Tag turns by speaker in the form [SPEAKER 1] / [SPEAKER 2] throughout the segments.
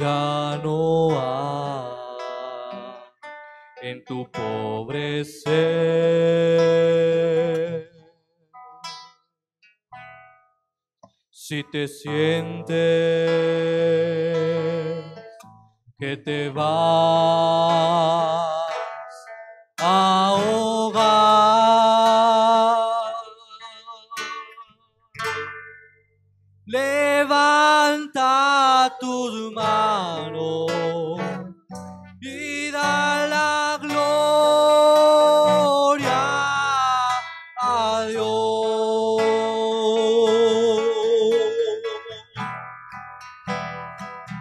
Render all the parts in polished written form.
[SPEAKER 1] ya no hay en tu pobre ser. Si te sientes que te vas a ahogar, levanta tus manos y da la gloria a Dios.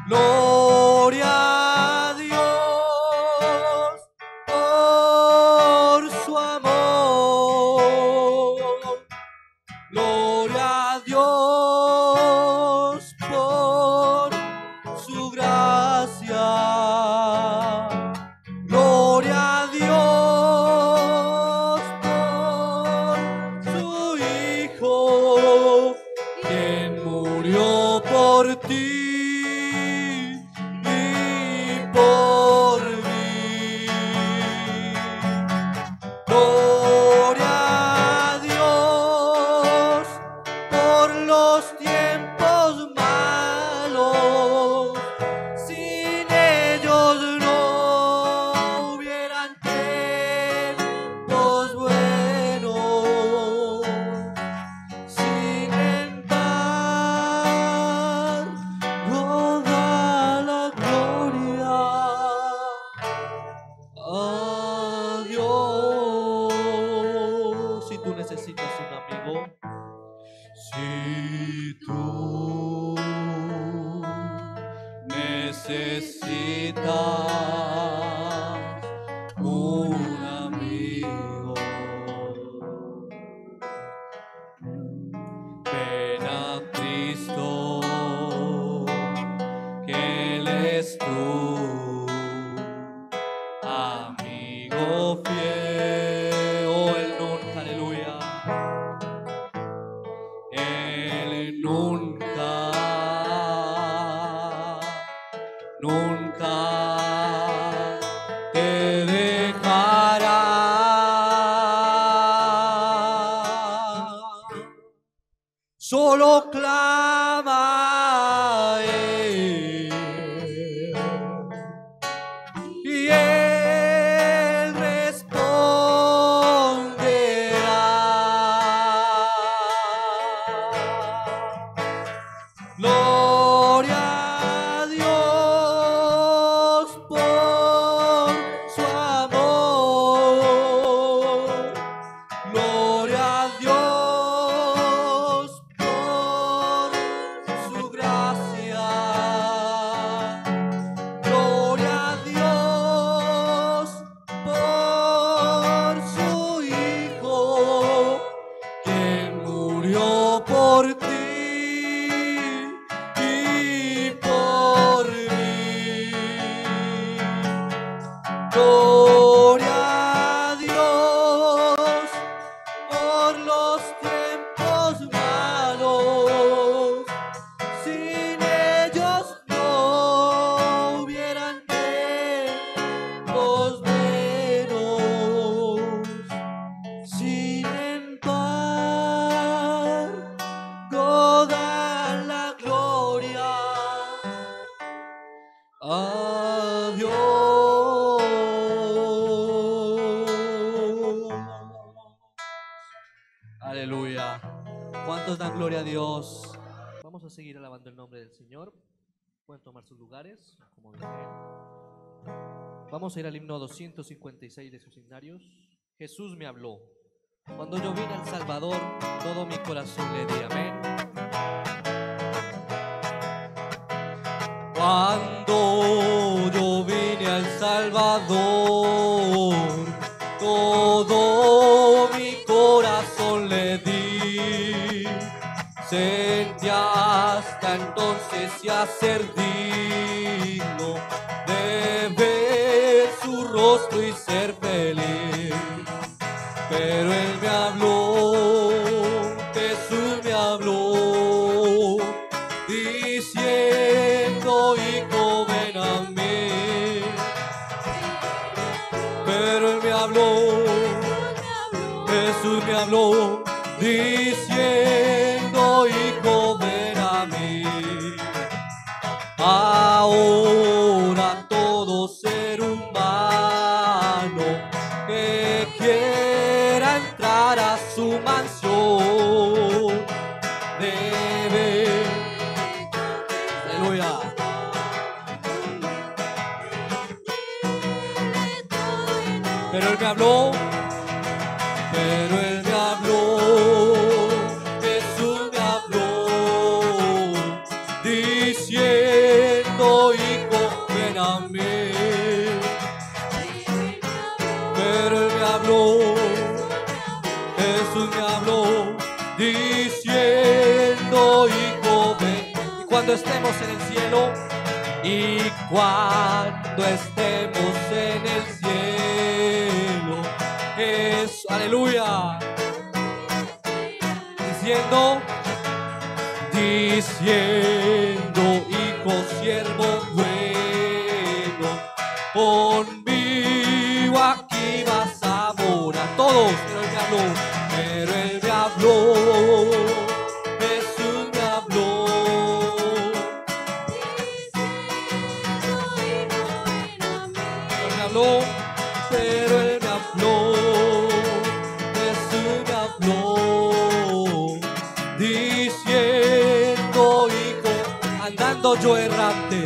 [SPEAKER 1] Gloria a Dios por su amor. Gloria a Dios por su gracia. Gloria a Dios por su Hijo, quien murió por ti y por mí. Gloria a Dios por los tiempos malos. Sin ellos no hubieran tiempos buenos. Sin embargo, da la gloria a Dios. Si tú necesitas un amigo, si tú necesitas un amigo, ven a Cristo, que Él es tu amigo fiel. Oh, Él nunca, aleluya. Él nunca, nunca te dejará. Solo clama a Él y Él responderá. Gloria a Dios por su amor. Gloria a Dios por su gracia. Gloria a Dios por su Hijo, quien murió por ti y por mí. Gloria a Dios por los tiempos malos. Sin ellos no hubieran tiempos buenos. Sin embargo, da la gloria a Dios. Aleluya. ¿Cuántos dan gloria a Dios? Vamos a seguir alabando el nombre del Señor. Pueden tomar sus lugares, como deseen. Vamos a ir al himno 256 de sus himnarios. Jesús me habló. Cuando yo vine al Salvador, todo mi corazón le di amén. Cuando yo vine al Salvador, todo mi corazón le di. Sentía hasta entonces ya ser digno de ver su rostro y ser feliz. Pero Él me habló, Jesús me habló, diciendo: hijo, ven. Jesús me habló diciendo, hijo, ven a mí. Ahora todo ser humano que quiera entrar a su mansión debe. Aleluya. Pero Él me habló. Pero Él me habló, Jesús me habló, diciendo, hijo, ven a mí. Pero Él me habló, Jesús me habló, diciendo, hijo, ven. Y cuando estemos en el cielo, y cuando estemos en el cielo, es, aleluya, diciendo, hijo, siervo bueno, conmigo aquí vas a morar. Todos, pero Él me habló, Jesús me habló, Él me habló, pero Él me habló. Diciendo, hijo, andando yo errante,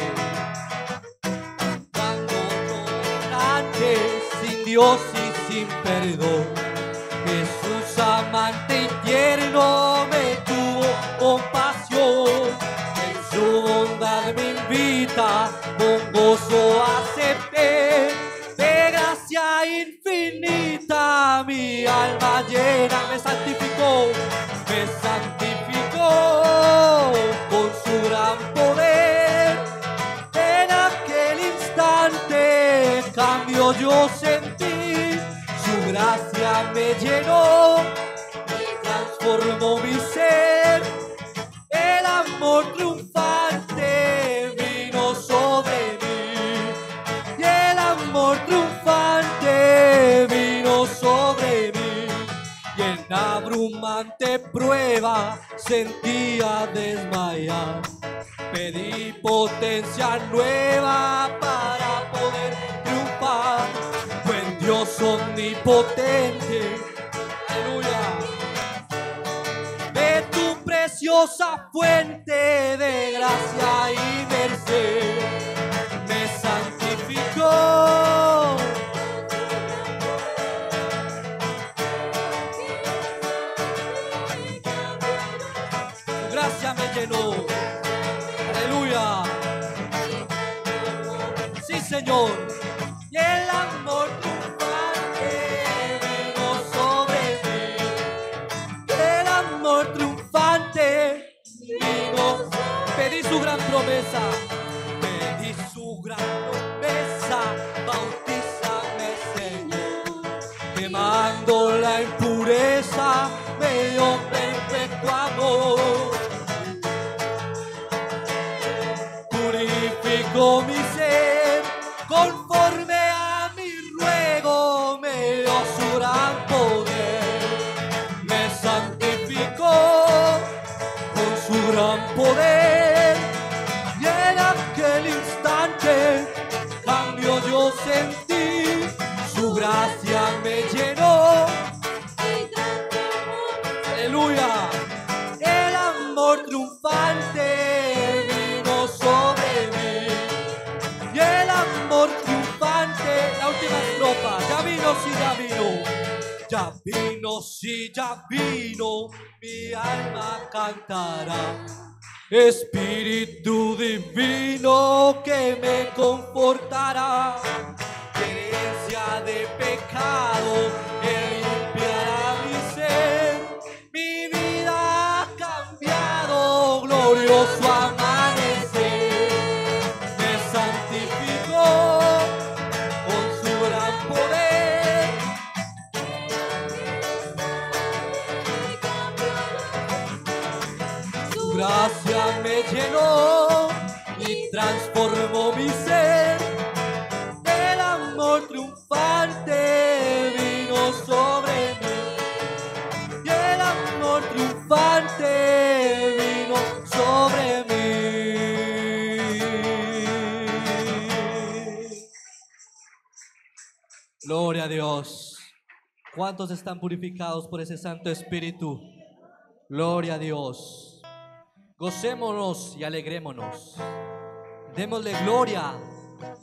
[SPEAKER 1] sin Dios y sin perdón. Jesús amante y tierno me tuvo compasión. En su bondad me invita, con gozo acepté. De gracia infinita mi alma llena me santificó. Me santificó con su gran poder. En aquel instante cambio yo sentí. Su gracia me llenó y transformó mi ser. El amor triunfante vino sobre mí. Y el amor triunfante vino sobre mí. Y en abrumante prueba sentía desmayar. Pedí potencia nueva para poder triunfar. Buen Dios omnipotente, aleluya, de tu preciosa fuente de gracia y merced me santificó. Me llenó, aleluya, sí Señor, y el amor triunfante vino sobre mí, el amor triunfante vino, pedí su gran promesa, bautízame Señor, quemando la impureza, me dio perfecto amor. Purificó mi ser, conforme a mi ruego, me dio su gran poder. Me santificó con su gran poder. Y en aquel instante cambio yo sentí. Su gracia me llenó. Aleluya. El amor triunfante vino sobre mí. Y el amor triunfante, la última estrofa, ya vino, sí, ya vino. Ya vino, sí, ya vino, mi alma cantará. Espíritu divino que me confortará. Herencia de pecado que limpiará mi ser. Mi vida ha cambiado, glorioso amanecer. Me santificó con su gran poder. Su gracia me llenó y transformó mi ser. El amor triunfante vino sobre mí. Gloria a Dios. ¿Cuántos están purificados por ese Santo Espíritu? Gloria a Dios. Gocémonos y alegrémonos. Démosle gloria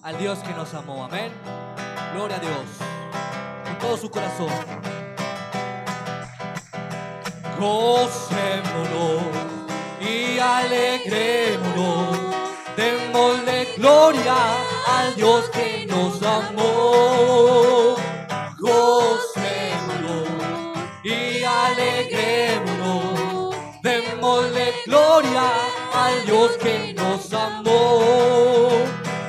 [SPEAKER 1] al Dios que nos amó. Amén. Gloria a Dios. Con todo su corazón. Gocémonos y alegrémonos. Démosle gloria al Dios que nos amó. Gocémonos y alegrémonos. Démosle gloria al Dios que nos amó.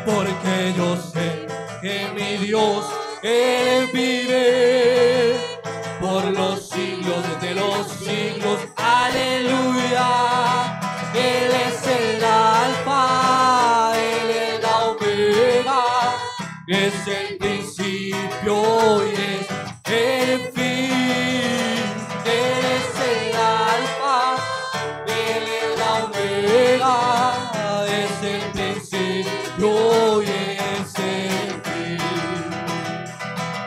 [SPEAKER 1] Porque yo sé que mi Dios, Él vive por los siglos de los siglos. Aleluya. Él es el alfa, Él es la omega, es el principio y es el fin. Él es el alfa, Él es la omega, es el principio y es el fin.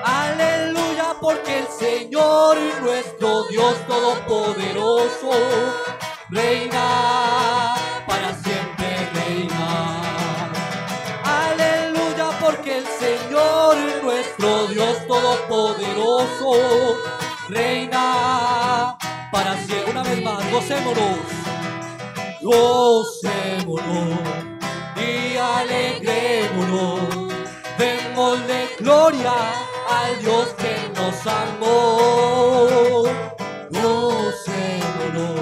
[SPEAKER 1] Aleluya, porque el Señor nuestro Dios todopoderoso reina, para siempre reina. Aleluya, porque el Señor nuestro Dios todopoderoso reina para siempre. Una vez más, gocémonos, gocémonos y alegrémonos. Démosle gloria al Dios que nos amó. Gocémonos.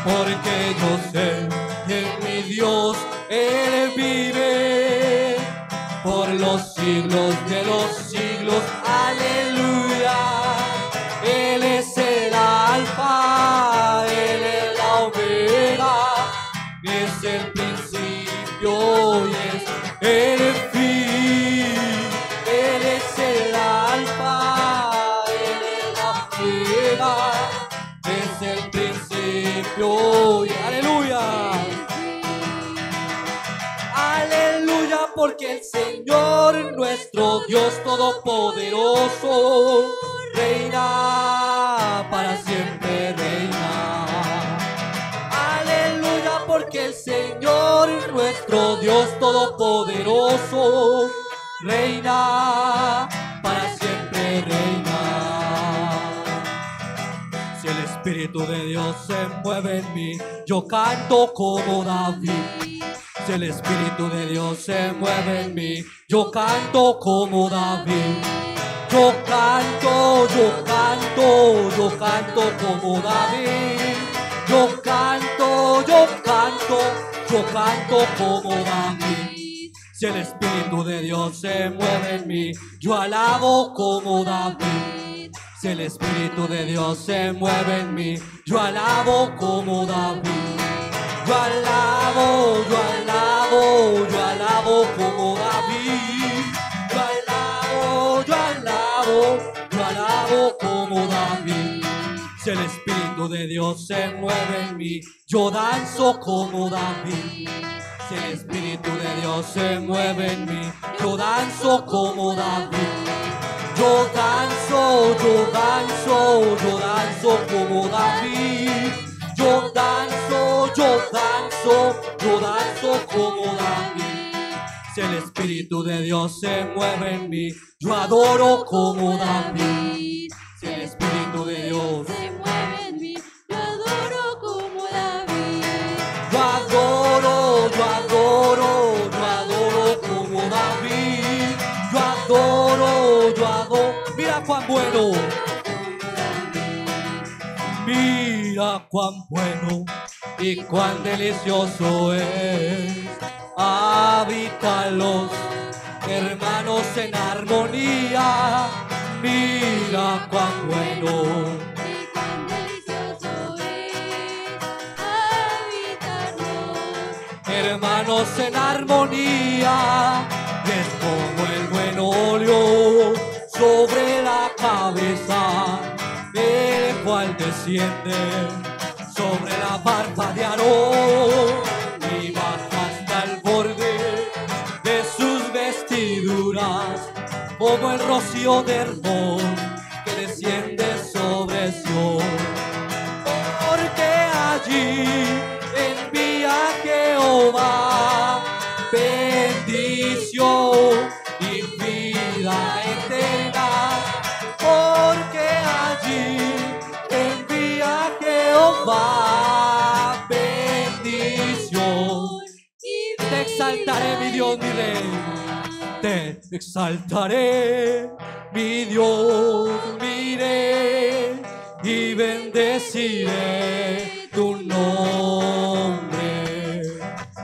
[SPEAKER 1] Porque yo sé que mi Dios, Él vive por los siglos de los siglos. Aleluya. Él es el alfa, Él es la omega, es el principio y es el fin. Él es el alfa, Él es la omega, es el principio y aleluya. Aleluya, porque el Señor nuestro Dios todopoderoso reina, para siempre reina. Aleluya, porque el Señor nuestro Dios todopoderoso reina, para siempre reina. Si el Espíritu de Dios se mueve en mí, yo canto como David. Si el Espíritu de Dios se mueve en mí, yo canto como David. Yo canto, yo canto, yo canto como David. Yo canto, yo canto, yo canto como David. Si el Espíritu de Dios se mueve en mí, yo alabo como David. Si el Espíritu de Dios se mueve en mí, yo alabo como David. Yo alabo, yo alabo, yo alabo como David. Yo alabo, yo alabo, yo alabo como David. Si el Espíritu de Dios se mueve en mí, yo danzo como David. Si el Espíritu de Dios se mueve en mí, yo danzo como David. Yo danzo, yo danzo, yo danzo como David. Yo danzo, yo danzo, yo danzo como David. Si el Espíritu de Dios se mueve en mí, yo adoro como David. Si el Espíritu de Dios
[SPEAKER 2] se mueve en mí, yo adoro como David.
[SPEAKER 1] yo adoro, yo adoro, yo adoro como David. Yo adoro, yo adoro. Mira cuán bueno. Mira cuán bueno y cuán delicioso es habitan los hermanos en armonía. Mira cuán bueno
[SPEAKER 2] Y cuán delicioso es habitarnos.
[SPEAKER 1] hermanos en armonía. Es como el buen óleo sobre la cabeza, el cual desciende sobre la barba de Aarón y baja hasta el borde de sus vestiduras, como el rocío de Hermón que desciende sobre Sión. Porque allí envía Jehová bendición y vida eterna. Porque allí envía Jehová bendición. Te exaltaré, mi Dios, mi Rey. Te exaltaré, mi Dios, mi Rey, y bendeciré tu nombre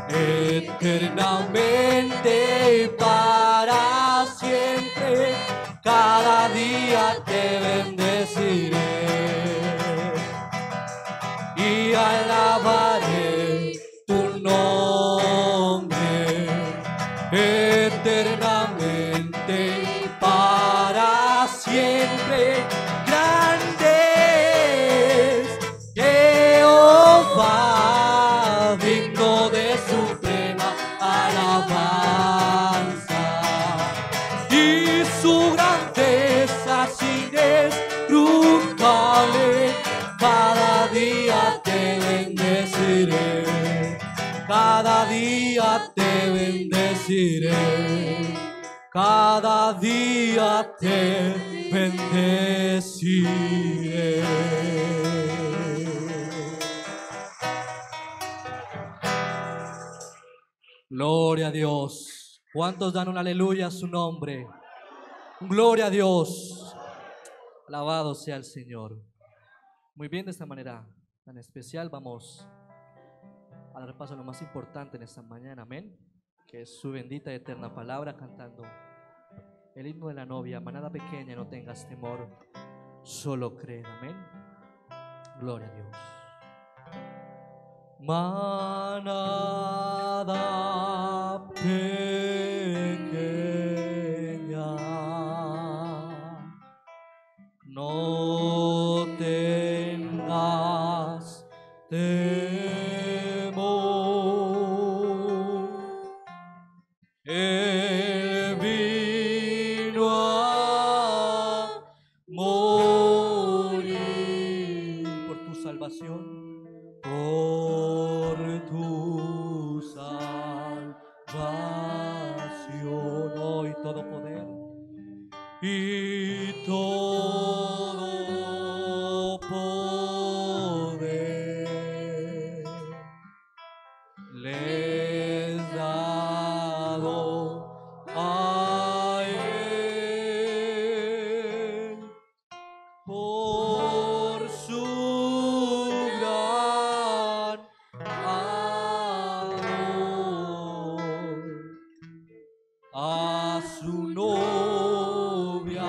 [SPEAKER 1] eternamente y para siempre. Cada día te bendeciré y alabaré tu nombre eternamente y para siempre. Grande es Jehová, digno de suprema alabanza, y su grandeza es inescrutable. Cada día te bendeciré, cada día te bendeciré, cada día te bendeciré. Gloria a Dios. ¿Cuántos dan un aleluya a su nombre? Gloria a Dios. Alabado sea el Señor. Muy bien, de esta manera tan especial vamos a dar paso a lo más importante en esta mañana, amén, que es su bendita y eterna palabra, cantando el himno de la novia. Manada pequeña, no tengas temor, solo cree, amén. Gloria a Dios. Manada pequeña, no tengas temor. Él vino a morir por tu salvación, por tu salvación. Hoy todo poder y todo poder les dado a él por su gran amor a su novia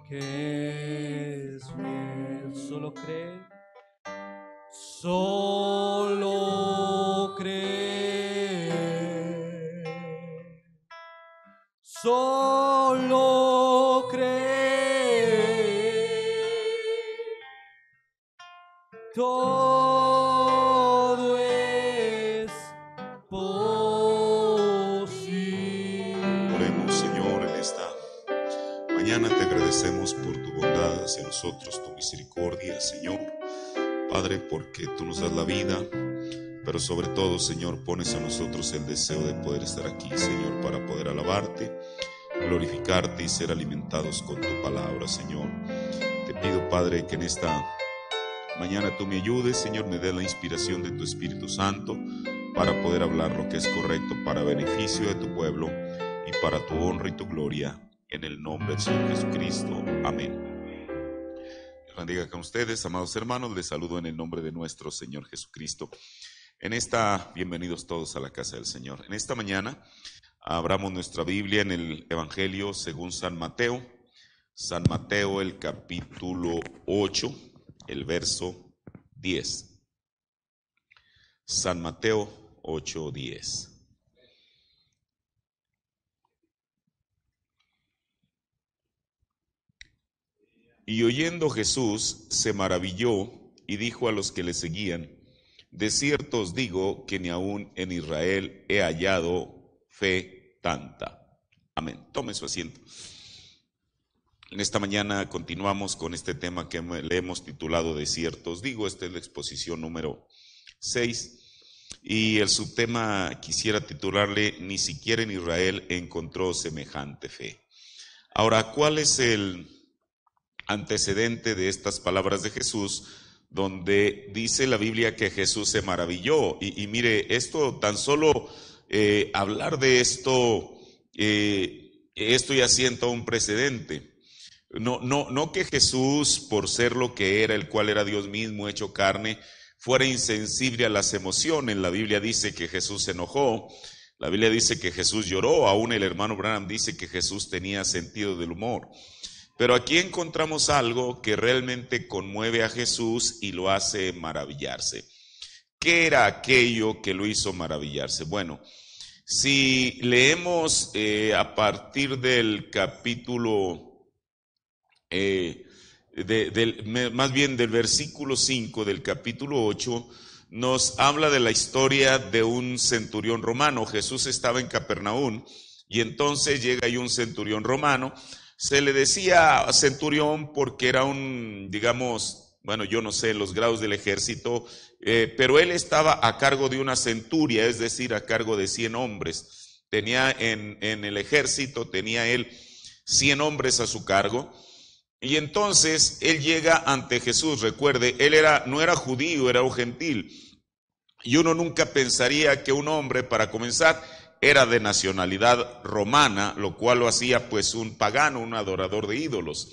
[SPEAKER 1] que es fiel. Solo cree, solo cree, solo cree, todo es posible.
[SPEAKER 3] Oremos, Señor, en esta mañana te agradecemos por tu bondad hacia nosotros, tu misericordia, Señor. Padre, porque tú nos das la vida, pero sobre todo, Señor, pones a nosotros el deseo de poder estar aquí, Señor, para poder alabarte, glorificarte y ser alimentados con tu palabra, Señor. Te pido, Padre, que en esta mañana tú me ayudes, Señor, me des la inspiración de tu Espíritu Santo para poder hablar lo que es correcto para beneficio de tu pueblo y para tu honra y tu gloria, en el nombre del Señor Jesucristo. Amén. Dios bendiga con ustedes, amados hermanos. Les saludo en el nombre de nuestro Señor Jesucristo. Bienvenidos todos a la casa del Señor. En esta mañana abramos nuestra Biblia en el Evangelio según San Mateo. San Mateo, el capítulo 8, el verso 10. San Mateo 8:10. Y oyendo Jesús se maravilló y dijo a los que le seguían: de cierto os digo que ni aún en Israel he hallado fe tanta. Amén. Tome su asiento. En esta mañana continuamos con este tema que le hemos titulado De cierto os digo. Esta es la exposición número 6. Y el subtema quisiera titularle: Ni siquiera en Israel encontró semejante fe. Ahora, ¿cuál es el antecedente de estas palabras de Jesús, donde dice la Biblia que Jesús se maravilló? Y mire, esto tan solo hablar de esto ya sienta un precedente. No que Jesús, por ser lo que era, el cual era Dios mismo hecho carne, fuera insensible a las emociones. La Biblia dice que Jesús se enojó, la Biblia dice que Jesús lloró, aún el hermano Branham dice que Jesús tenía sentido del humor. Pero aquí encontramos algo que realmente conmueve a Jesús y lo hace maravillarse. ¿Qué era aquello que lo hizo maravillarse? Bueno, si leemos a partir del capítulo, más bien del versículo 5 del capítulo 8, nos habla de la historia de un centurión romano. Jesús estaba en Capernaum y entonces llega ahí un centurión romano. Se le decía centurión porque era un, digamos, bueno, yo no sé los grados del ejército, pero él estaba a cargo de una centuria, es decir, a cargo de 100 hombres. Tenía en el ejército, tenía él 100 hombres a su cargo. Y entonces él llega ante Jesús. Recuerde, él no era judío, era un gentil. Y uno nunca pensaría que un hombre, para comenzar, era de nacionalidad romana, lo cual lo hacía pues un pagano, un adorador de ídolos.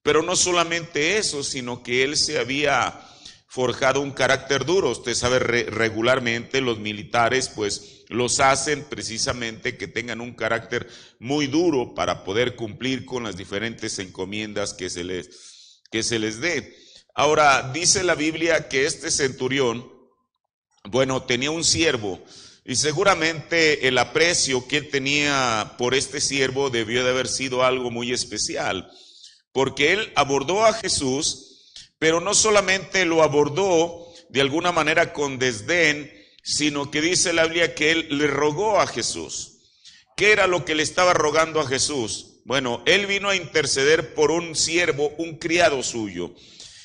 [SPEAKER 3] Pero no solamente eso, sino que él se había forjado un carácter duro. Usted sabe, regularmente los militares pues los hacen precisamente que tengan un carácter muy duro para poder cumplir con las diferentes encomiendas que se les dé. Ahora, dice la Biblia que este centurión, bueno, tenía un siervo, y seguramente el aprecio que él tenía por este siervo debió de haber sido algo muy especial, porque él abordó a Jesús, pero no solamente lo abordó de alguna manera con desdén, sino que dice la Biblia que él le rogó a Jesús. ¿Qué era lo que le estaba rogando a Jesús? Bueno, él vino a interceder por un siervo, un criado suyo.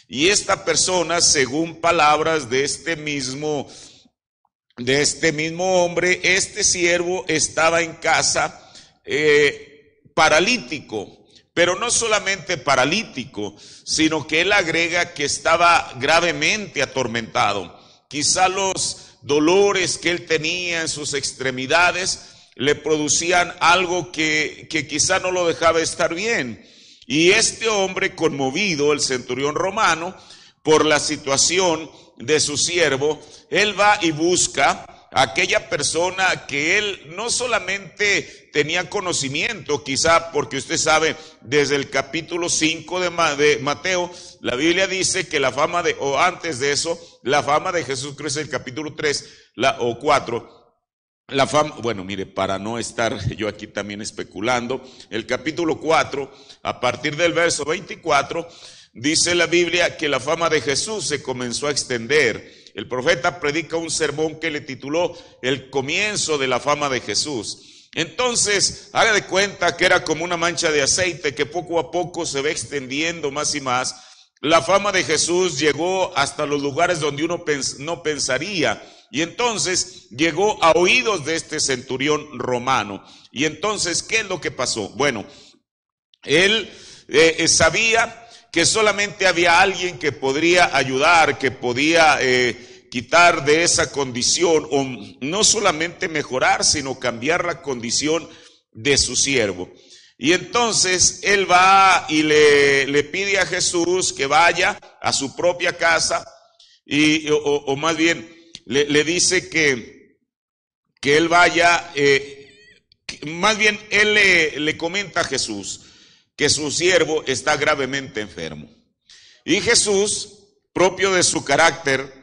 [SPEAKER 3] Y esta persona, según palabras de este mismo hombre, este siervo estaba en casa paralítico. Pero no solamente paralítico, sino que él agrega que estaba gravemente atormentado. Quizá los dolores que él tenía en sus extremidades le producían algo que quizá no lo dejaba estar bien. Y este hombre, conmovido, el centurión romano, por la situación de su siervo, él va y busca a aquella persona que él no solamente tenía conocimiento, quizá porque usted sabe, desde el capítulo 5 de Mateo, la Biblia dice que la fama o antes de eso, la fama de Jesús crece el capítulo 3 o 4. La fama, bueno, mire, para no estar yo aquí también especulando, el capítulo 4, a partir del verso 24, dice la Biblia que la fama de Jesús se comenzó a extender. El profeta predica un sermón que le tituló El comienzo de la fama de Jesús. Entonces, haga de cuenta que era como una mancha de aceite que poco a poco se va extendiendo más y más. La fama de Jesús llegó hasta los lugares donde uno no pensaría. Y entonces llegó a oídos de este centurión romano. Y entonces, ¿qué es lo que pasó? Bueno, él sabía que solamente había alguien que podría ayudar, que podía quitar de esa condición, o no solamente mejorar, sino cambiar la condición de su siervo. Y entonces él va y le pide a Jesús que vaya a su propia casa, o más bien le dice que él vaya, más bien él le comenta a Jesús que su siervo está gravemente enfermo. Y Jesús, propio de su carácter,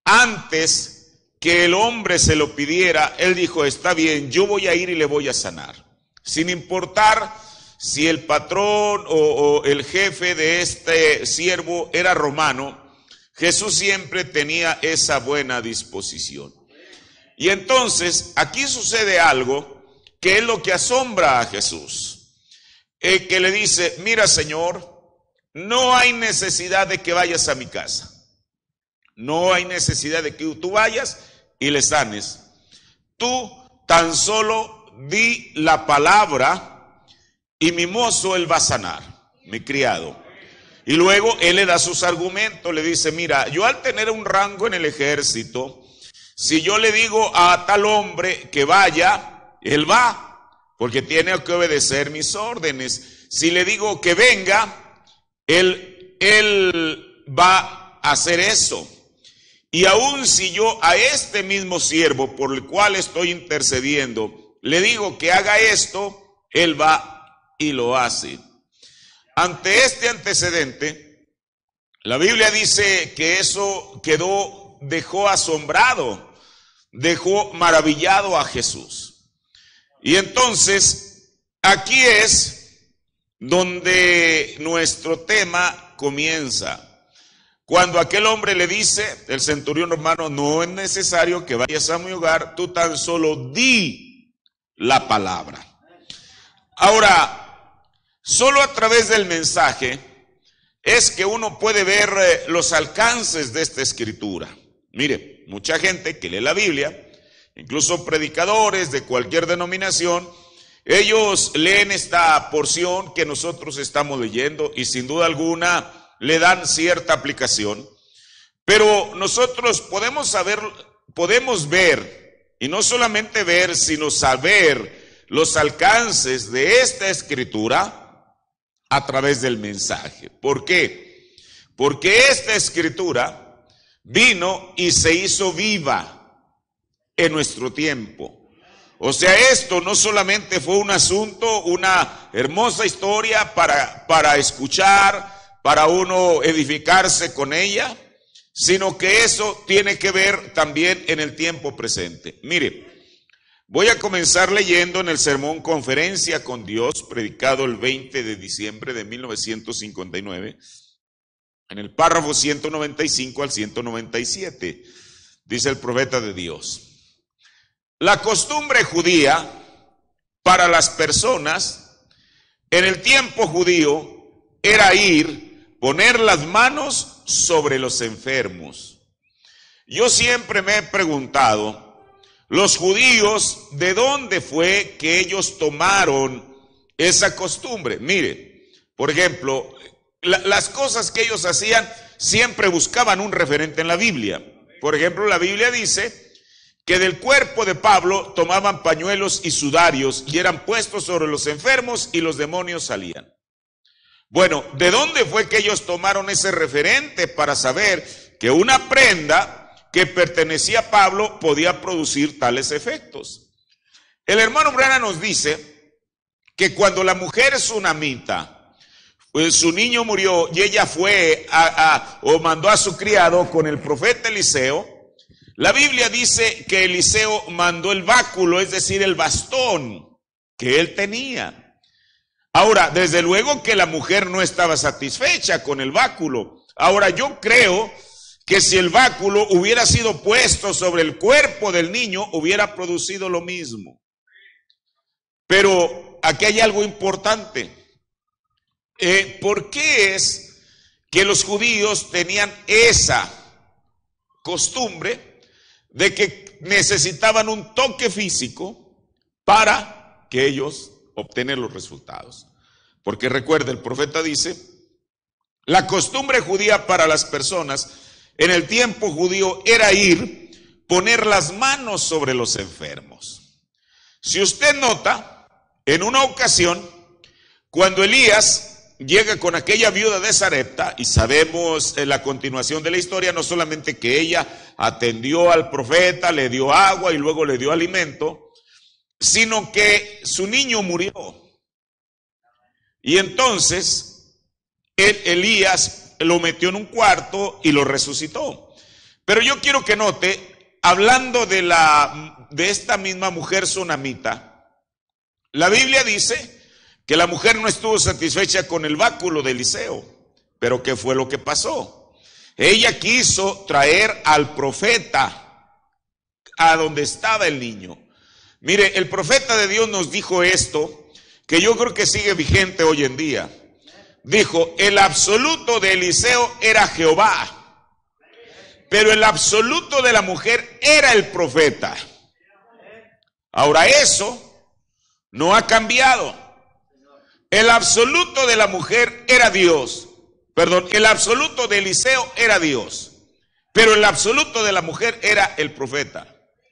[SPEAKER 3] antes que el hombre se lo pidiera, él dijo: está bien, yo voy a ir y le voy a sanar. Sin importar si el patrón o el jefe de este siervo era romano, Jesús siempre tenía esa buena disposición. Y entonces aquí sucede algo que es lo que asombra a Jesús, que le dice: mira, Señor, no hay necesidad de que vayas a mi casa, no hay necesidad de que tú vayas y le sanes. Tú tan solo di la palabra y mi mozo él va a sanar, mi criado. Y luego él le da sus argumentos, le dice: mira, yo al tener un rango en el ejército, si yo le digo a tal hombre que vaya, él va, porque tiene que obedecer mis órdenes. Si le digo que venga, él va a hacer eso. Y aun si yo a este mismo siervo por el cual estoy intercediendo, le digo que haga esto, él va y lo hace. Ante este antecedente, la Biblia dice que eso dejó asombrado, dejó maravillado a Jesús. Y entonces, aquí es donde nuestro tema comienza. Cuando aquel hombre le dice, el centurión romano: no es necesario que vayas a mi hogar, tú tan solo di la palabra. Ahora, solo a través del mensaje es que uno puede ver los alcances de esta escritura. Mire, mucha gente que lee la Biblia, incluso predicadores de cualquier denominación, ellos leen esta porción que nosotros estamos leyendo y sin duda alguna le dan cierta aplicación, pero nosotros podemos ver, y no solamente ver, sino saber los alcances de esta escritura a través del mensaje. ¿Por qué? Porque esta escritura vino y se hizo viva en nuestro tiempo. O sea, esto no solamente fue un asunto, una hermosa historia para escuchar, para uno edificarse con ella, sino que eso tiene que ver también en el tiempo presente. Mire, voy a comenzar leyendo en el sermón Conferencia con Dios, predicado el 20 de diciembre de 1959, en el párrafo 195 al 197, dice el profeta de Dios: la costumbre judía para las personas en el tiempo judío era poner las manos sobre los enfermos. Yo siempre me he preguntado, los judíos, ¿de dónde fue que ellos tomaron esa costumbre? Mire, por ejemplo, las cosas que ellos hacían siempre buscaban un referente en la Biblia. Por ejemplo, la Biblia dice que del cuerpo de Pablo tomaban pañuelos y sudarios y eran puestos sobre los enfermos y los demonios salían. Bueno, ¿de dónde fue que ellos tomaron ese referente para saber que una prenda que pertenecía a Pablo podía producir tales efectos? El hermano Branham nos dice que cuando la mujer sunamita, pues su niño murió y ella fue o mandó a su criado con el profeta Eliseo, la Biblia dice que Eliseo mandó el báculo, es decir, el bastón que él tenía. Ahora, desde luego que la mujer no estaba satisfecha con el báculo. Ahora, yo creo que si el báculo hubiera sido puesto sobre el cuerpo del niño, hubiera producido lo mismo. Pero aquí hay algo importante. ¿Por qué es que los judíos tenían esa costumbre de que necesitaban un toque físico para que ellos obtener los resultados? Porque recuerda, el profeta dice: la costumbre judía para las personas en el tiempo judío era poner las manos sobre los enfermos. Si usted nota, en una ocasión, cuando Elías llega con aquella viuda de Sarepta, y sabemos en la continuación de la historia, no solamente que ella atendió al profeta, le dio agua y luego le dio alimento, sino que su niño murió. Y entonces Elías lo metió en un cuarto y lo resucitó. Pero yo quiero que note, hablando de esta misma mujer sunamita, la Biblia dice que la mujer no estuvo satisfecha con el báculo de Eliseo. Pero ¿qué fue lo que pasó? Ella quiso traer al profeta a donde estaba el niño. Mire, el profeta de Dios nos dijo esto, que yo creo que sigue vigente hoy en día. Dijo, el absoluto de Eliseo era Jehová, pero el absoluto de la mujer era el profeta. Ahora eso no ha cambiado. El absoluto de la mujer era Dios. Perdón, el absoluto de Eliseo era Dios, pero el absoluto de la mujer era el profeta.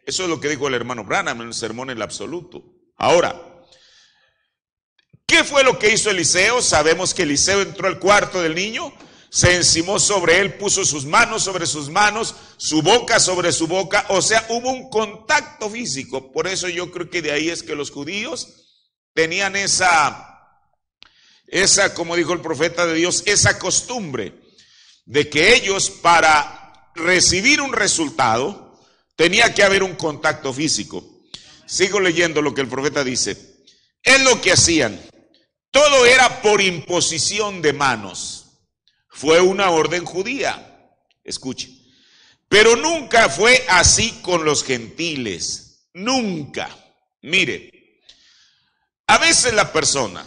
[SPEAKER 3] Eso es lo que dijo el hermano Branham en el sermón El Absoluto. Ahora, ¿qué fue lo que hizo Eliseo? Sabemos que Eliseo entró al cuarto del niño, se encimó sobre él, puso sus manos sobre sus manos, su boca sobre su boca, o sea, hubo un contacto físico. Por eso yo creo que de ahí es que los judíos tenían esa, como dijo el profeta de Dios, esa costumbre de que ellos para recibir un resultado tenía que haber un contacto físico. Sigo leyendo lo que el profeta dice. Es lo que hacían. Todo era por imposición de manos. Fue una orden judía. Escuche. Pero nunca fue así con los gentiles. Nunca. Mire, a veces la persona,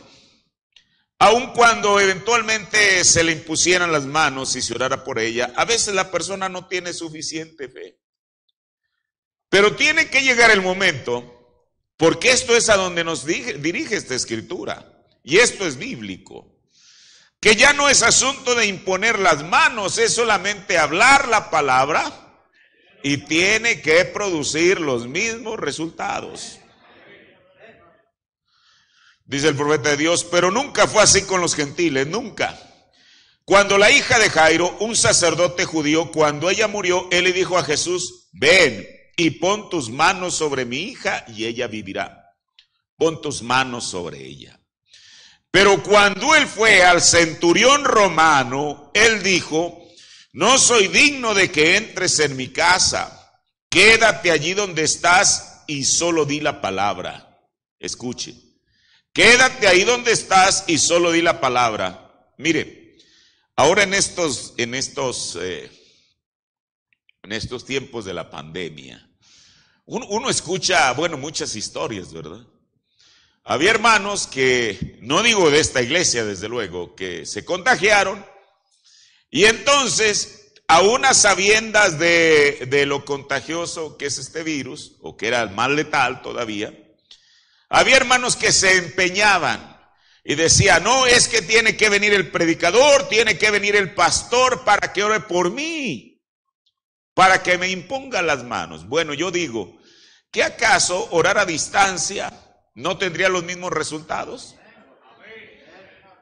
[SPEAKER 3] aun cuando eventualmente se le impusieran las manos y se orara por ella, a veces la persona no tiene suficiente fe. Pero tiene que llegar el momento, porque esto es a donde nos dirige esta escritura, y esto es bíblico, que ya no es asunto de imponer las manos, es solamente hablar la palabra y tiene que producir los mismos resultados. Dice el profeta de Dios, pero nunca fue así con los gentiles, nunca. Cuando la hija de Jairo, un sacerdote judío, cuando ella murió, él le dijo a Jesús, ven y pon tus manos sobre mi hija y ella vivirá. Pon tus manos sobre ella. Pero cuando él fue al centurión romano, él dijo, no soy digno de que entres en mi casa. Quédate allí donde estás y solo di la palabra. Escuche. Quédate ahí donde estás y solo di la palabra. Mire, ahora en estos tiempos de la pandemia, uno escucha, muchas historias, ¿verdad? Había hermanos que, no digo de esta iglesia desde luego, que se contagiaron y entonces, aún a sabiendas de lo contagioso que es este virus, o que era más letal todavía, había hermanos que se empeñaban y decían, no, es que tiene que venir el predicador, tiene que venir el pastor para que ore por mí, para que me imponga las manos. Bueno, yo digo, ¿qué acaso orar a distancia no tendría los mismos resultados?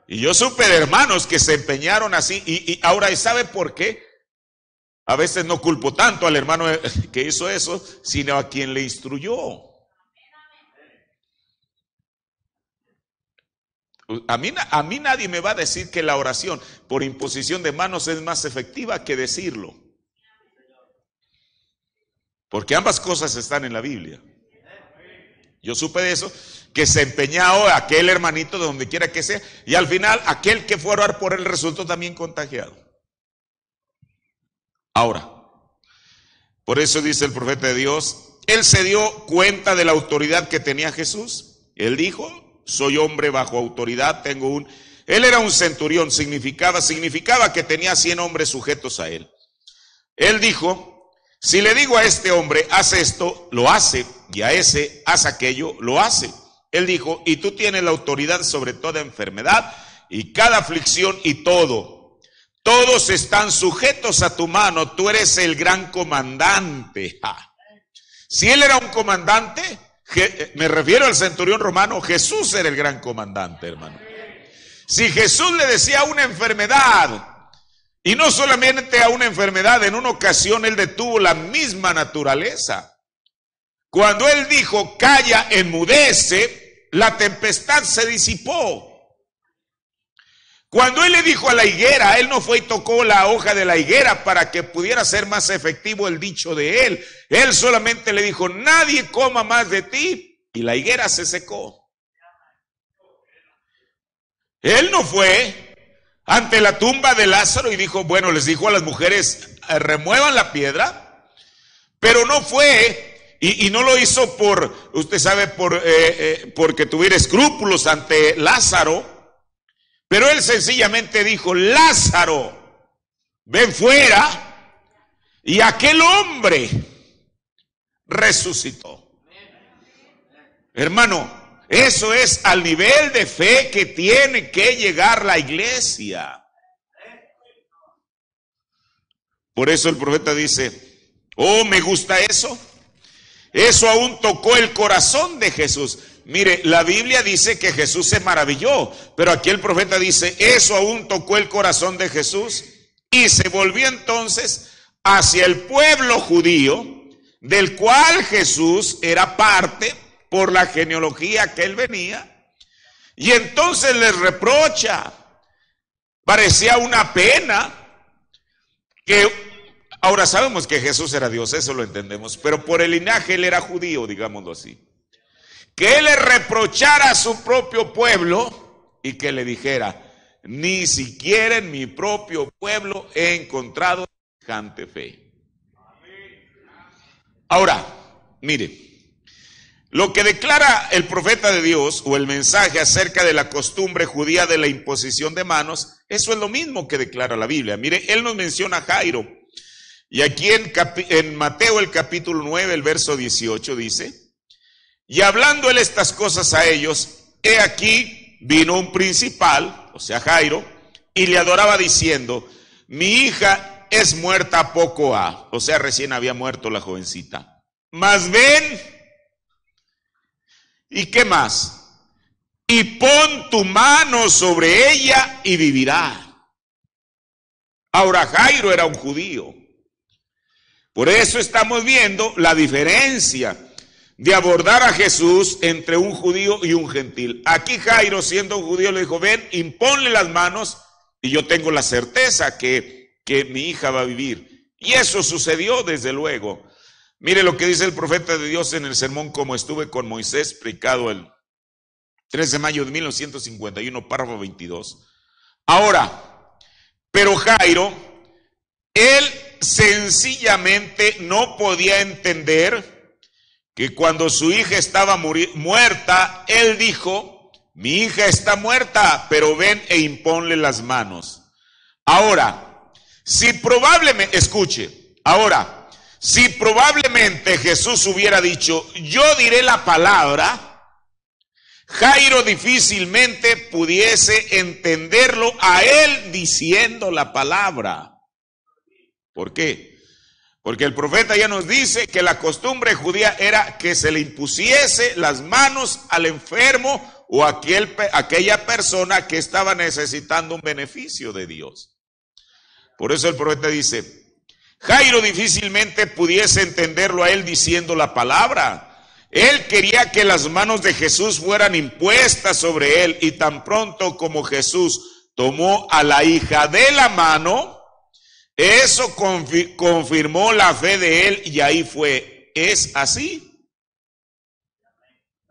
[SPEAKER 3] Y yo supe de hermanos que se empeñaron así y ahora, ¿sabe por qué? A veces no culpo tanto al hermano que hizo eso, sino a quien le instruyó. A mí nadie me va a decir que la oración por imposición de manos es más efectiva que decirlo. Porque ambas cosas están en la Biblia. Yo supe de eso, que se empeñó aquel hermanito de donde quiera que sea, y al final aquel que fue a orar por él resultó también contagiado. Ahora, por eso dice el profeta de Dios, él se dio cuenta de la autoridad que tenía Jesús. Él dijo, soy hombre bajo autoridad, él era un centurión, significaba que tenía 100 hombres sujetos a él. Él dijo, si le digo a este hombre, haz esto, lo hace, y a ese, haz aquello, lo hace. Él dijo, y tú tienes la autoridad sobre toda enfermedad y cada aflicción y todo. Todos están sujetos a tu mano, tú eres el gran comandante. Si él era un comandante, me refiero al centurión romano, Jesús era el gran comandante, hermano. Si Jesús le decía a una enfermedad, y no solamente a una enfermedad, en una ocasión él detuvo la misma naturaleza. Cuando él dijo, calla, enmudece, la tempestad se disipó. Cuando él le dijo a la higuera, él no fue y tocó la hoja de la higuera para que pudiera ser más efectivo el dicho de él. Él solamente le dijo, nadie coma más de ti, y la higuera se secó. Él no fue ante la tumba de Lázaro y dijo, bueno, les dijo a las mujeres, remuevan la piedra, pero no fue, y no lo hizo por, usted sabe, porque tuviera escrúpulos ante Lázaro, pero él sencillamente dijo, Lázaro, ven fuera, y aquel hombre resucitó. Hermano, eso es al nivel de fe que tiene que llegar la iglesia. Por eso el profeta dice, oh, me gusta eso. Eso aún tocó el corazón de Jesús. Mire, la Biblia dice que Jesús se maravilló, pero aquí el profeta dice, eso aún tocó el corazón de Jesús, y se volvió entonces hacia el pueblo judío, del cual Jesús era parte por la genealogía que él venía, y entonces les reprocha. Parecía una pena que, ahora sabemos que Jesús era Dios, eso lo entendemos, pero por el linaje él era judío, digámoslo así, que él le reprochara a su propio pueblo y que le dijera, ni siquiera en mi propio pueblo he encontrado semejante fe. Ahora, mire, lo que declara el profeta de Dios o el mensaje acerca de la costumbre judía de la imposición de manos, eso es lo mismo que declara la Biblia. Mire, él nos menciona a Jairo. Y aquí en Mateo el capítulo 9, el verso 18 dice, y hablando él estas cosas a ellos, he aquí vino un principal, o sea Jairo, y le adoraba diciendo, mi hija es muerta poco ha, o sea recién había muerto la jovencita. Mas ven, ¿y qué más? Y pon tu mano sobre ella y vivirá. Ahora Jairo era un judío. Por eso estamos viendo la diferencia de abordar a Jesús entre un judío y un gentil. Aquí Jairo, siendo un judío, le dijo, ven, imponle las manos y yo tengo la certeza que mi hija va a vivir. Y eso sucedió desde luego. Mire lo que dice el profeta de Dios en el sermón Como estuve con Moisés, predicado el 3 de mayo de 1951, párrafo 22. Ahora, pero Jairo, él sencillamente no podía entender que cuando su hija estaba muerta, él dijo, mi hija está muerta, pero ven e imponle las manos. Ahora, si probablemente, escuche, ahora, si probablemente Jesús hubiera dicho, yo diré la palabra, Jairo difícilmente pudiese entenderlo a él diciendo la palabra. ¿Por qué? Porque el profeta ya nos dice que la costumbre judía era que se le impusiese las manos al enfermo o a aquella persona que estaba necesitando un beneficio de Dios. Por eso el profeta dice, Jairo difícilmente pudiese entenderlo a él diciendo la palabra. Él quería que las manos de Jesús fueran impuestas sobre él, y tan pronto como Jesús tomó a la hija de la mano, eso confirmó la fe de él, y ahí fue. ¿Es así?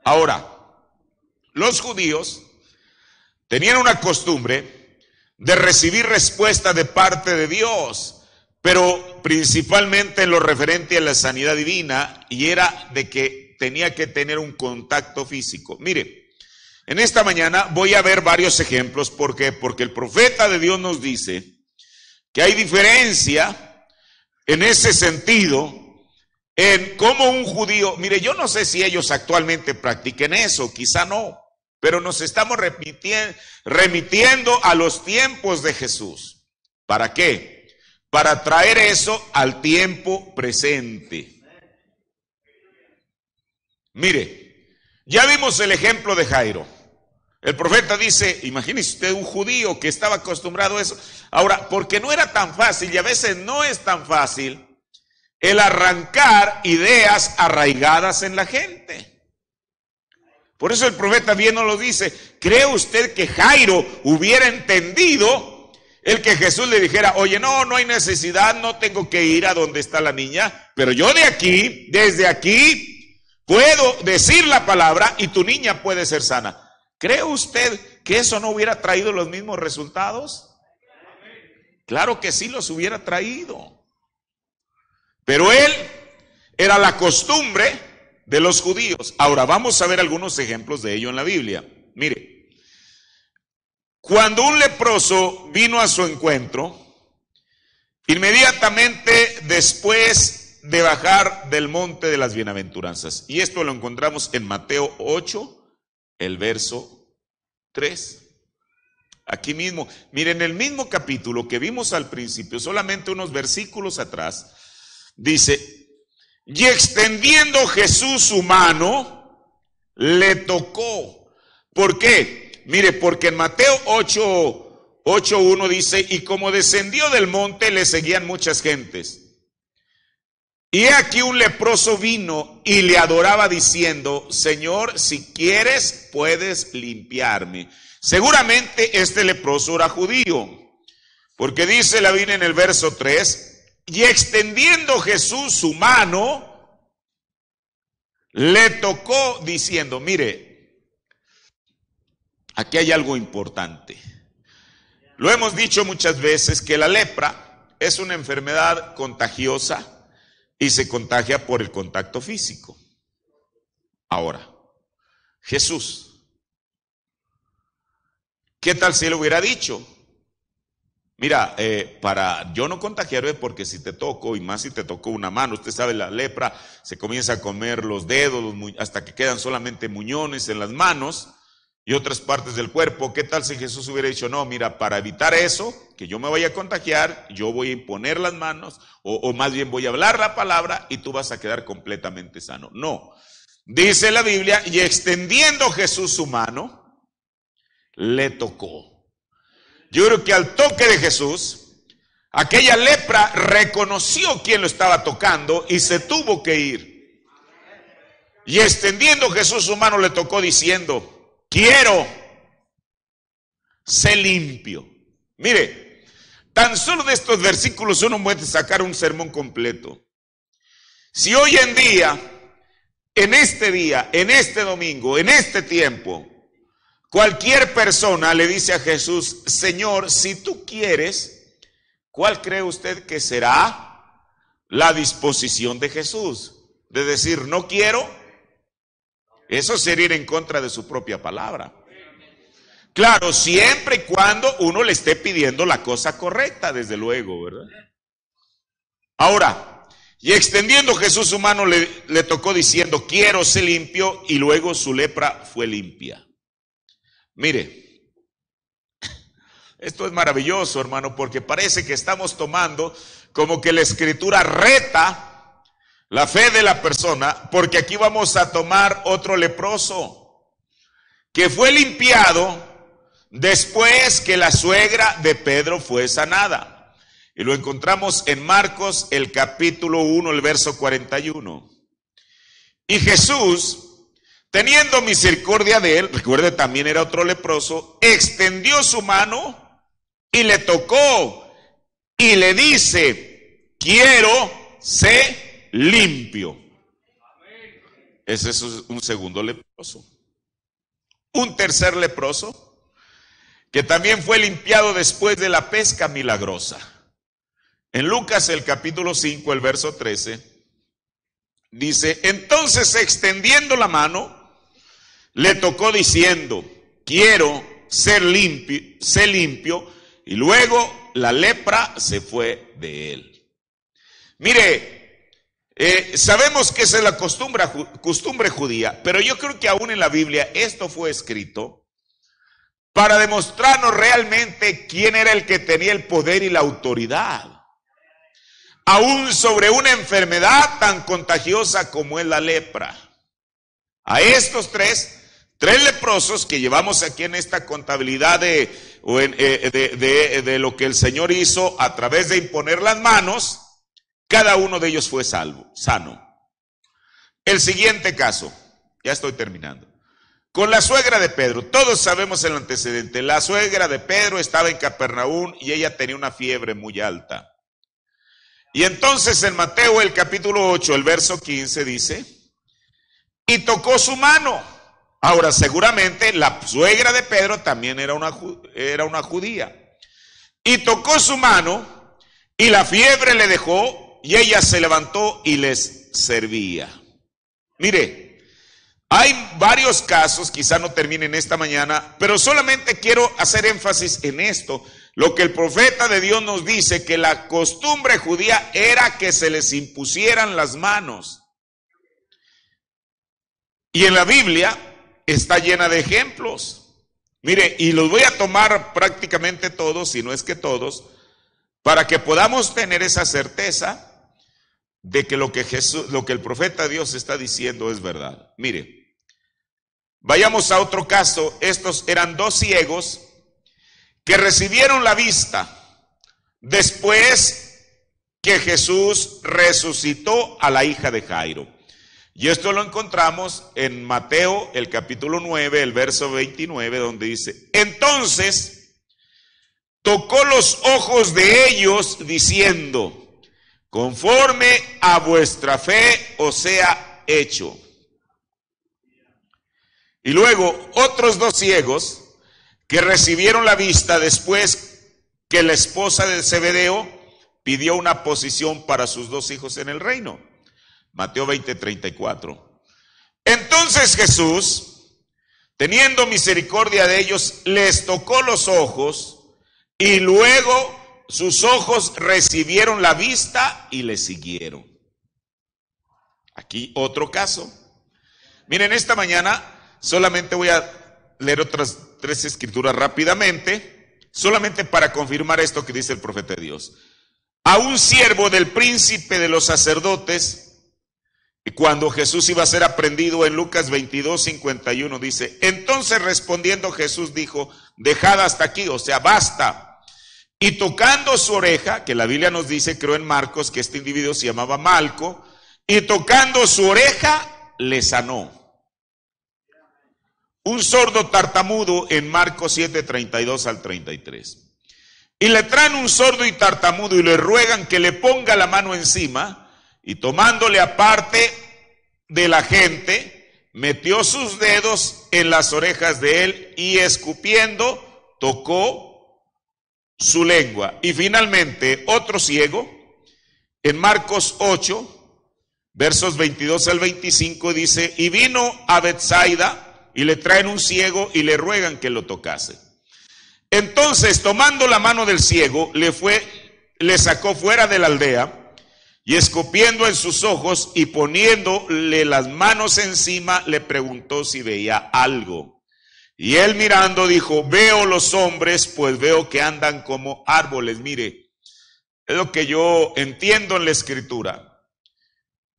[SPEAKER 3] Ahora, los judíos tenían una costumbre de recibir respuesta de parte de Dios, pero principalmente en lo referente a la sanidad divina, y era de que tenía que tener un contacto físico. Mire, en esta mañana voy a ver varios ejemplos. ¿Por qué? Porque el profeta de Dios nos dice que hay diferencia en ese sentido en cómo un judío, mire, yo no sé si ellos actualmente practiquen eso, quizá no, pero nos estamos remitiendo a los tiempos de Jesús. ¿Para qué? Para traer eso al tiempo presente. Mire, ya vimos el ejemplo de Jairo. El profeta dice, imagínese usted un judío que estaba acostumbrado a eso. Ahora, porque no era tan fácil, y a veces no es tan fácil, el arrancar ideas arraigadas en la gente. Por eso el profeta bien nos lo dice. ¿Cree usted que Jairo hubiera entendido el que Jesús le dijera, oye, no hay necesidad, no tengo que ir a donde está la niña, pero yo desde aquí, puedo decir la palabra y tu niña puede ser sana? ¿Cree usted que eso no hubiera traído los mismos resultados? Claro que sí los hubiera traído. Pero él era la costumbre de los judíos. Ahora vamos a ver algunos ejemplos de ello en la Biblia. Mire, cuando un leproso vino a su encuentro, inmediatamente después de bajar del monte de las bienaventuranzas, y esto lo encontramos en Mateo 8, el verso 3. Aquí mismo, miren, el mismo capítulo que vimos al principio, solamente unos versículos atrás, dice: y extendiendo Jesús su mano, le tocó. ¿Por qué? Mire, porque en Mateo 8:1 dice: y como descendió del monte, le seguían muchas gentes. Y he aquí un leproso vino y le adoraba diciendo: Señor, si quieres, puedes limpiarme. Seguramente este leproso era judío, porque dice la Biblia en el verso 3: y extendiendo Jesús su mano, le tocó diciendo. Mire, aquí hay algo importante. Lo hemos dicho muchas veces que la lepra es una enfermedad contagiosa y se contagia por el contacto físico. Ahora, Jesús, ¿qué tal si él hubiera dicho: mira, para yo no contagiarme, porque si te toco, y más si te tocó una mano, usted sabe, la lepra se comienza a comer los dedos hasta que quedan solamente muñones en las manos y otras partes del cuerpo? ¿Qué tal si Jesús hubiera dicho: no, mira, para evitar eso, que yo me vaya a contagiar, yo voy a imponer las manos, o más bien voy a hablar la palabra y tú vas a quedar completamente sano? No, dice la Biblia: y extendiendo Jesús su mano, le tocó. Yo creo que al toque de Jesús, aquella lepra reconoció quién lo estaba tocando y se tuvo que ir. Y extendiendo Jesús su mano, le tocó diciendo: quiero, sé limpio. Mire, tan solo de estos versículos uno puede sacar un sermón completo. Si hoy en día, en este domingo, en este tiempo, cualquier persona le dice a Jesús: Señor, si tú quieres, ¿cuál cree usted que será la disposición de Jesús? De decir: no quiero. Eso sería ir en contra de su propia palabra. Claro, siempre y cuando uno le esté pidiendo la cosa correcta, desde luego, ¿verdad? Ahora, y extendiendo Jesús su mano, le tocó diciendo: quiero, sé limpio, y luego su lepra fue limpia. Mire, esto es maravilloso, hermano, porque parece que estamos tomando como que la Escritura reta la fe de la persona, porque aquí vamos a tomar otro leproso que fue limpiado después que la suegra de Pedro fue sanada. Y lo encontramos en Marcos, el capítulo 1, el verso 41. Y Jesús, teniendo misericordia de él, recuerde, también era otro leproso, extendió su mano y le tocó y le dice: quiero, sé limpio. Ese es un segundo leproso. Un tercer leproso que también fue limpiado después de la pesca milagrosa. En Lucas, el capítulo 5, el verso 13, dice: entonces, extendiendo la mano, le tocó diciendo: quiero ser limpio, sé limpio, y luego la lepra se fue de él. Mire, sabemos que esa es la costumbre judía, pero yo creo que aún en la Biblia esto fue escrito para demostrarnos realmente quién era el que tenía el poder y la autoridad, aún sobre una enfermedad tan contagiosa como es la lepra. A estos tres leprosos que llevamos aquí en esta contabilidad de lo que el Señor hizo a través de imponer las manos, cada uno de ellos fue sano. El siguiente caso, ya estoy terminando, con la suegra de Pedro. Todos sabemos el antecedente. La suegra de Pedro estaba en Capernaum y ella tenía una fiebre muy alta. Y entonces en Mateo, el capítulo 8, el verso 15 dice: y tocó su mano. Ahora, seguramente la suegra de Pedro también era una judía. y tocó su mano, y la fiebre le dejó, y ella se levantó y les servía. Mire, hay varios casos, quizá no terminen esta mañana, pero solamente quiero hacer énfasis en esto. Lo que el profeta de Dios nos dice, que la costumbre judía era que se les impusieran las manos. Y en la Biblia está llena de ejemplos. Mire, y los voy a tomar prácticamente todos, si no es que todos, para que podamos tener esa certeza de que lo que el profeta de Dios está diciendo es verdad. Mire, vayamos a otro caso. Estos eran dos ciegos que recibieron la vista después que Jesús resucitó a la hija de Jairo. Y esto lo encontramos en Mateo, el capítulo 9, el verso 29, donde dice: entonces tocó los ojos de ellos diciendo: conforme a vuestra fe os sea hecho. Y luego otros dos ciegos que recibieron la vista después que la esposa de Zebedeo pidió una posición para sus dos hijos en el reino. Mateo 20:34. Entonces Jesús, teniendo misericordia de ellos, les tocó los ojos, y luego sus ojos recibieron la vista y le siguieron. Aquí otro caso. Miren, esta mañana solamente voy a leer otras 3 escrituras rápidamente, solamente para confirmar esto que dice el profeta de Dios. A un siervo del príncipe de los sacerdotes, y cuando Jesús iba a ser aprehendido, en Lucas 22:51 dice: entonces respondiendo Jesús dijo: dejad hasta aquí, o sea, basta. Y tocando su oreja, que la Biblia nos dice, creo en Marcos, que este individuo se llamaba Malco, y tocando su oreja le sanó. Un sordo tartamudo en Marcos 7:32 al 33. Y le traen un sordo y tartamudo y le ruegan que le ponga la mano encima, y tomándole aparte de la gente, metió sus dedos en las orejas de él y escupiendo tocó su lengua. Y finalmente otro ciego en Marcos 8, versos 22 al 25 dice: y vino a Betsaida y le traen un ciego y le ruegan que lo tocase. Entonces, tomando la mano del ciego, le sacó fuera de la aldea, y escupiendo en sus ojos y poniéndole las manos encima, le preguntó si veía algo. Y él mirando dijo: veo los hombres, pues veo que andan como árboles. Mire, es lo que yo entiendo en la escritura,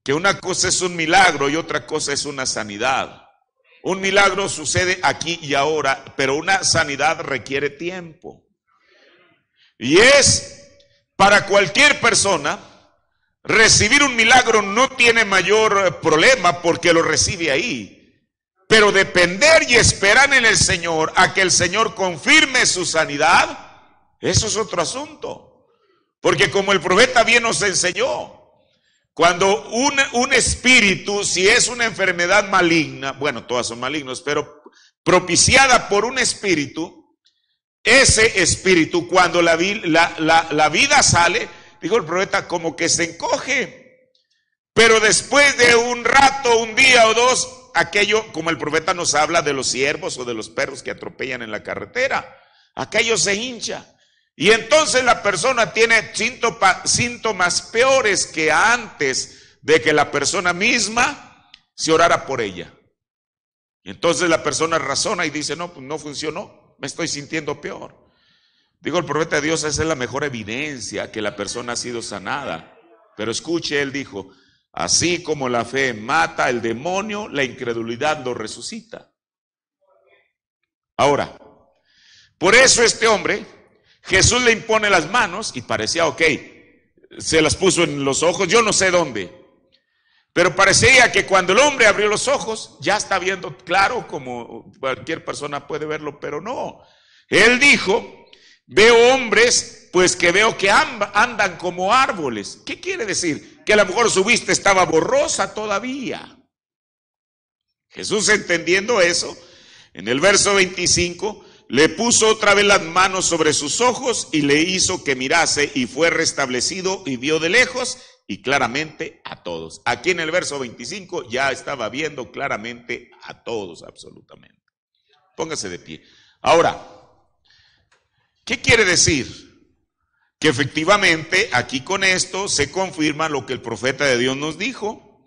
[SPEAKER 3] que una cosa es un milagro y otra cosa es una sanidad. Un milagro sucede aquí y ahora, pero una sanidad requiere tiempo. Y es para cualquier persona. Recibir un milagro no tiene mayor problema porque lo recibe ahí. Pero depender y esperar en el Señor a que el Señor confirme su sanidad, eso es otro asunto. Porque como el profeta bien nos enseñó, cuando un espíritu, si es una enfermedad maligna, bueno, todas son malignas, pero propiciada por un espíritu, ese espíritu, cuando la vida sale, dijo el profeta, como que se encoge. Pero después de un rato, un día o dos, aquello, como el profeta nos habla de los ciervos o de los perros que atropellan en la carretera, aquello se hincha. Y entonces la persona tiene síntomas peores que antes de que la persona misma se orara por ella. Y entonces la persona razona y dice: no, pues no funcionó, me estoy sintiendo peor. Digo, el profeta de Dios, esa es la mejor evidencia que la persona ha sido sanada. Pero escuche, él dijo: así como la fe mata al demonio, la incredulidad lo resucita. Ahora, por eso este hombre, Jesús le impone las manos y parecía ok, se las puso en los ojos, yo no sé dónde, pero parecía que cuando el hombre abrió los ojos, ya está viendo claro como cualquier persona puede verlo, pero no. Él dijo: veo hombres, pues que veo que andan como árboles. ¿Qué quiere decir? Que a lo mejor su vista estaba borrosa todavía. Jesús, entendiendo eso, en el verso 25, le puso otra vez las manos sobre sus ojos y le hizo que mirase, y fue restablecido y vio de lejos y claramente a todos. Aquí en el verso 25 ya estaba viendo claramente a todos absolutamente. Póngase de pie. Ahora, ¿qué quiere decir? Que efectivamente aquí con esto se confirma lo que el profeta de Dios nos dijo,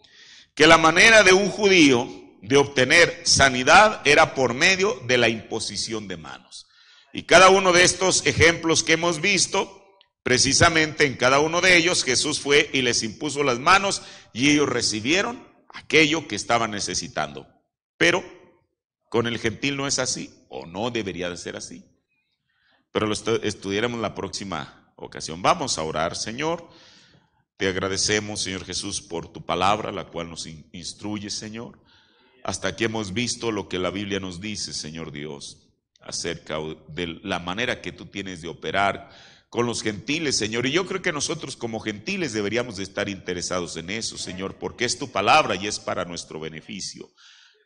[SPEAKER 3] que la manera de un judío de obtener sanidad era por medio de la imposición de manos. Y cada uno de estos ejemplos que hemos visto, precisamente en cada uno de ellos Jesús fue y les impuso las manos y ellos recibieron aquello que estaban necesitando. Pero con el gentil no es así, o no debería de ser así. Pero lo estudiaremos la próxima ocasión. Vamos a orar. Señor, te agradecemos, Señor Jesús, por tu palabra, la cual nos instruye, Señor. Hasta aquí hemos visto lo que la Biblia nos dice, Señor Dios, acerca de la manera que tú tienes de operar con los gentiles, Señor. Y yo creo que nosotros como gentiles deberíamos de estar interesados en eso, Señor, porque es tu palabra y es para nuestro beneficio.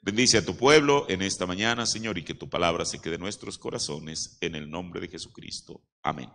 [SPEAKER 3] Bendice a tu pueblo en esta mañana, Señor, y que tu palabra se quede en nuestros corazones, en el nombre de Jesucristo. Amén.